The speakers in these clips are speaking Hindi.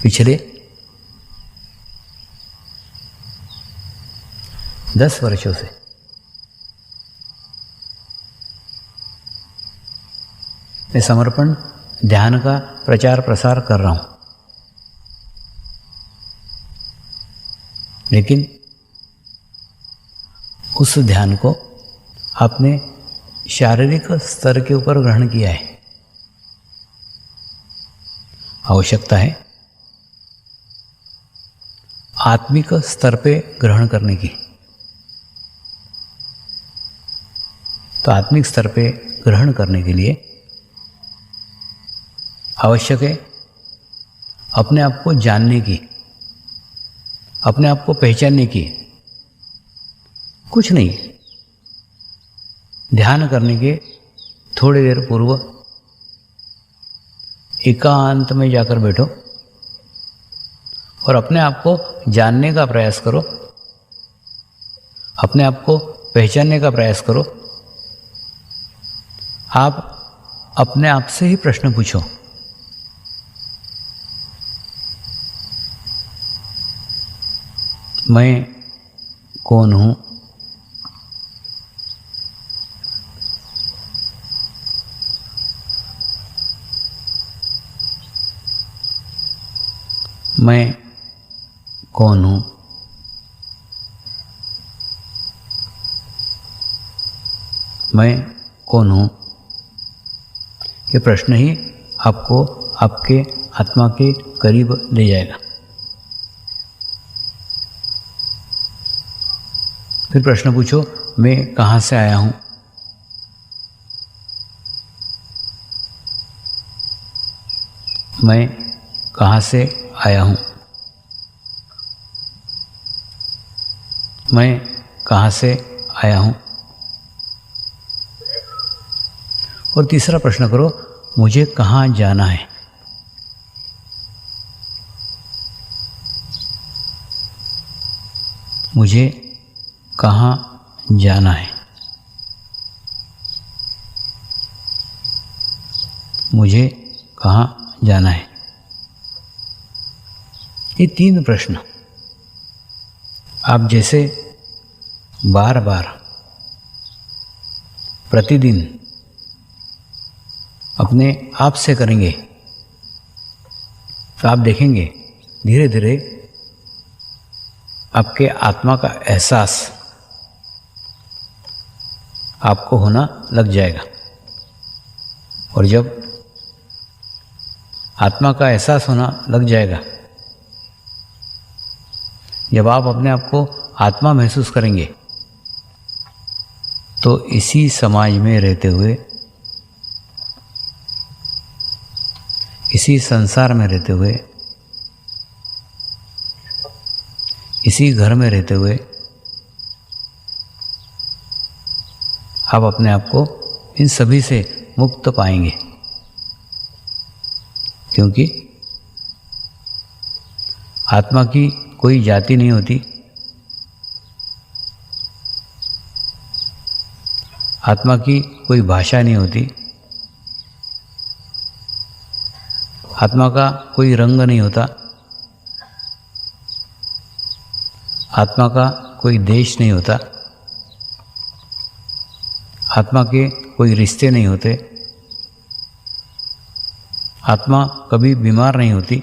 पिछले 10 वर्षों से मैं समर्पण ध्यान का प्रचार प्रसार कर रहा हूँ, लेकिन उस ध्यान को आपने शारीरिक स्तर के ऊपर ग्रहण किया है। आवश्यकता है आत्मिक स्तर पे ग्रहण करने की। तो आत्मिक स्तर पे ग्रहण करने के लिए आवश्यक है अपने आप को जानने की, अपने आप को पहचानने की। कुछ नहीं, ध्यान करने के थोड़ी देर पूर्व एकांत में जाकर बैठो और अपने आप को जानने का प्रयास करो, अपने आप को पहचानने का प्रयास करो। आप अपने आप से ही प्रश्न पूछो, मैं कौन हूँ? मैं कौन हूँ? मैं कौन हूँ? ये प्रश्न ही आपको आपके आत्मा के करीब ले जाएगा। फिर प्रश्न पूछो, मैं कहाँ से आया हूँ? मैं कहाँ से आया हूँ? मैं कहाँ से आया हूँ? और तीसरा प्रश्न करो, मुझे कहाँ जाना है? मुझे कहाँ जाना है? मुझे कहाँ जाना है? ये 3 प्रश्न आप जैसे बार बार प्रतिदिन अपने आप से करेंगे तो आप देखेंगे धीरे धीरे आपके आत्मा का एहसास आपको होना लग जाएगा। और जब आत्मा का एहसास होना लग जाएगा, जब आप अपने आप को आत्मा महसूस करेंगे, तो इसी समाज में रहते हुए, इसी संसार में रहते हुए, इसी घर में रहते हुए आप अपने आप को इन सभी से मुक्त पाएंगे। क्योंकि आत्मा की कोई जाति नहीं होती, आत्मा की कोई भाषा नहीं होती, आत्मा का कोई रंग नहीं होता, आत्मा का कोई देश नहीं होता, आत्मा के कोई रिश्ते नहीं होते, आत्मा कभी बीमार नहीं होती,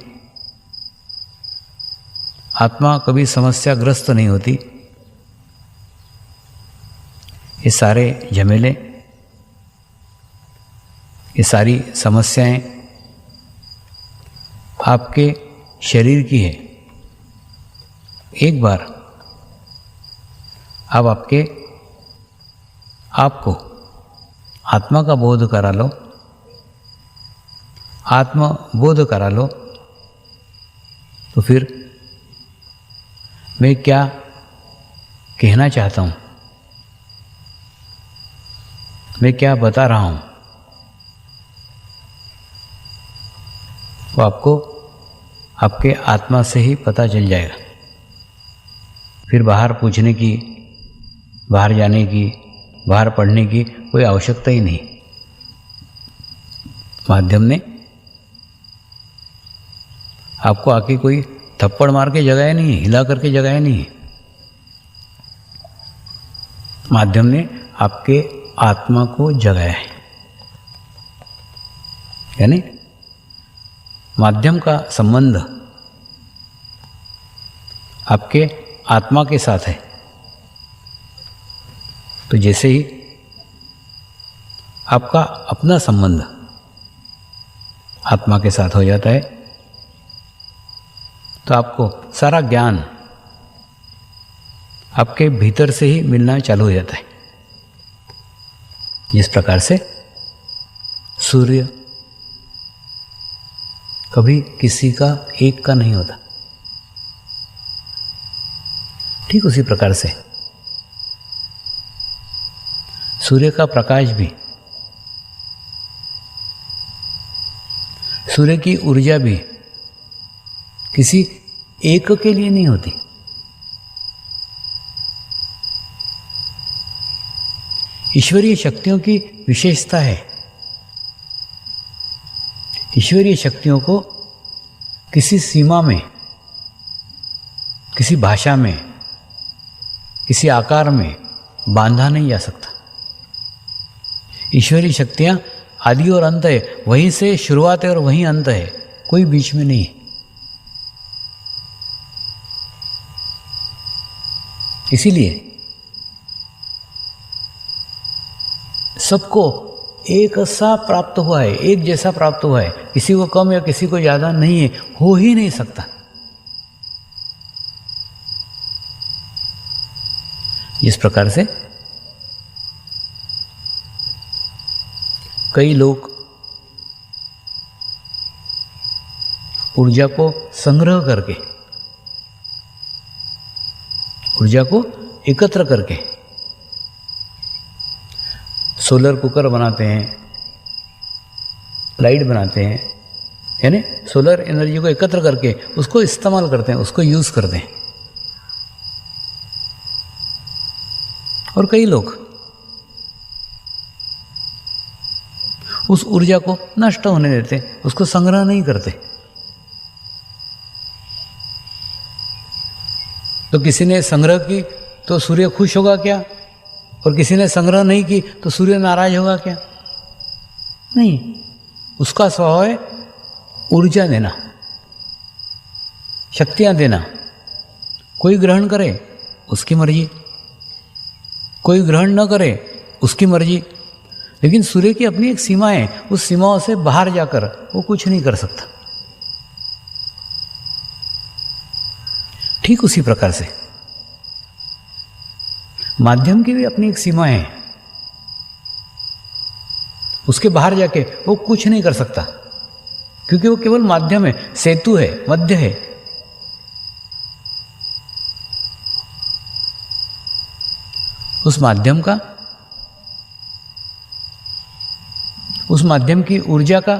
आत्मा कभी समस्याग्रस्त नहीं होती। ये सारे झमेले, ये सारी समस्याएं आपके शरीर की है। एक बार आप आपके आपको आत्मा का बोध करा लो, आत्म बोध करा लो, तो फिर मैं क्या कहना चाहता हूँ, मैं क्या बता रहा हूँ, वो आपको आपके आत्मा से ही पता चल जाएगा। फिर बाहर पूछने की, बाहर जाने की, बाहर पढ़ने की कोई आवश्यकता ही नहीं। माध्यम ने आपको आके कोई थप्पड़ मार के जगाया नहीं है, हिला करके जगाया नहीं है। माध्यम ने आपके आत्मा को जगाया है। यानी माध्यम का संबंध आपके आत्मा के साथ है। तो जैसे ही आपका अपना संबंध आत्मा के साथ हो जाता है तो आपको सारा ज्ञान आपके भीतर से ही मिलना चालू हो जाता है। जिस प्रकार से सूर्य कभी किसी का एक का नहीं होता, ठीक उसी प्रकार से सूर्य का प्रकाश भी, सूर्य की ऊर्जा भी किसी एक के लिए नहीं होती। ईश्वरीय शक्तियों की विशेषता है, ईश्वरीय शक्तियों को किसी सीमा में, किसी भाषा में, किसी आकार में बांधा नहीं जा सकता। ईश्वरीय शक्तियाँ आदि और अंत है, वहीं से शुरुआत है और वहीं अंत है, कोई बीच में नहीं है। इसीलिए सबको एक सा प्राप्त हुआ है, एक जैसा प्राप्त हुआ है, किसी को कम या किसी को ज़्यादा नहीं है, हो ही नहीं सकता। इस प्रकार से कई लोग ऊर्जा को संग्रह करके, ऊर्जा को एकत्र करके सोलर कुकर बनाते हैं, लाइट बनाते हैं, यानी सोलर एनर्जी को एकत्र करके उसको इस्तेमाल करते हैं, उसको यूज़ करते हैं। और कई लोग उस ऊर्जा को नष्ट होने देते, उसको संग्रह नहीं करते। तो किसी ने संग्रह की तो सूर्य खुश होगा क्या, और किसी ने संग्रह नहीं की तो सूर्य नाराज होगा क्या? नहीं, उसका स्वभाव है ऊर्जा देना, शक्तियां देना। कोई ग्रहण करे उसकी मर्जी, कोई ग्रहण न करे उसकी मर्जी, लेकिन सूर्य की अपनी एक सीमा है, उस सीमाओं से बाहर जाकर वो कुछ नहीं कर सकता। ठीक उसी प्रकार से माध्यम की भी अपनी एक सीमा है, उसके बाहर जाके वो कुछ नहीं कर सकता, क्योंकि वो केवल माध्यम है, सेतु है, मध्य है। उस माध्यम का, उस माध्यम की ऊर्जा का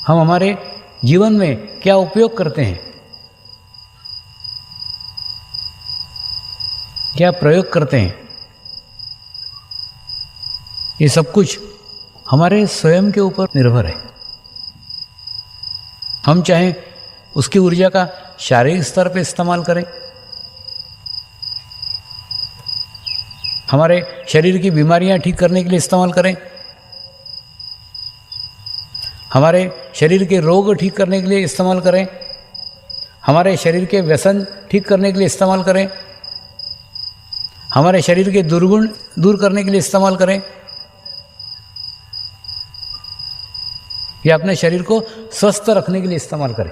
हम हमारे जीवन में क्या उपयोग करते हैं, क्या प्रयोग करते हैं, ये सब कुछ हमारे स्वयं के ऊपर निर्भर है। हम चाहें उसकी ऊर्जा का शारीरिक स्तर पर इस्तेमाल करें, हमारे शरीर की बीमारियां ठीक करने के लिए इस्तेमाल करें, हमारे शरीर के रोग ठीक करने के लिए इस्तेमाल करें, हमारे शरीर के व्यसन ठीक करने के लिए इस्तेमाल करें, हमारे शरीर के दुर्गुण दूर करने के लिए इस्तेमाल करें, या अपने शरीर को स्वस्थ रखने के लिए इस्तेमाल करें।